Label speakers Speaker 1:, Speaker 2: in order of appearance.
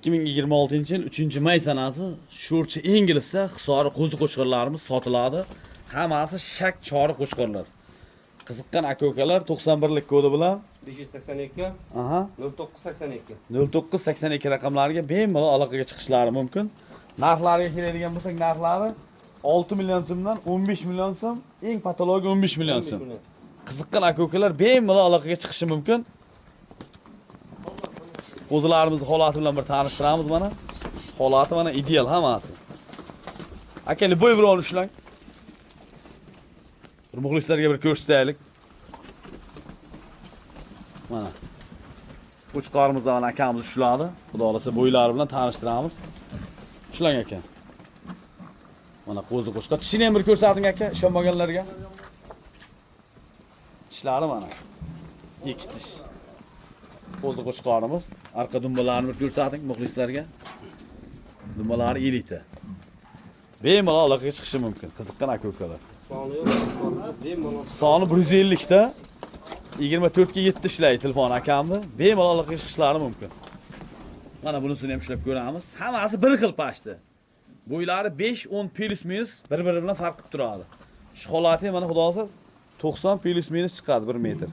Speaker 1: 2026-yil 3-may sanasi Sho'rchi inglizda Hisori qo'zi qo'shqirlarimiz sotiladi. Hammasi shak chori qo'shqirlar. Qiziqqan aka-ukalar 91lik kodi bilan
Speaker 2: 582
Speaker 1: aha
Speaker 2: 0982
Speaker 1: 0982 raqamlariga bemalol aloqaga chiqishlari mumkin. Narxlariga keladigan bo'lsak, narxlari 6 million so'mdan 15 million so'm, eng patologiya 15 million so'm. Qiziqqan aka-ukalar bemalol aloqaga chiqishi mumkin. Qo'zilarimizni holati bilan bir tanishtiramiz mana. Holati mana ideal hammasi. Akali bo'y bir olishlang. Bir muxlislarga bir ko'rsataylik. Mana. Qo'chqorimiz va akamiz ushladi. Xudo xolasa bo'ylari bilan tanishtiramiz. Ushlang aka. Mana qo'zi qo'shqa. Tishini ham bir ko'rsating aka, ishonmaganlarga. Tishlari mana. Ikki tish. Qo'zi qo'chqorimiz. Arqa dumbalarini bir ko'rsating muxlislarga. Dumbalari elita. Bemalol aloqaga chiqishi mumkin. Qiziqqan aka-ukalar. Soni 150 ta. 24 ga 7 ishlaydi telefon akamni. Bemalol aloqaga chiqishlari mumkin. Mana bunisini ham ushlab ko'ramiz. Hammasi bir xil pashti. Bo'ylari 5-10 plus minus bir-biri bilan farq qilib turadi. Shu holati mana xudo xolasa 90 plus minus chiqadi 1 metr.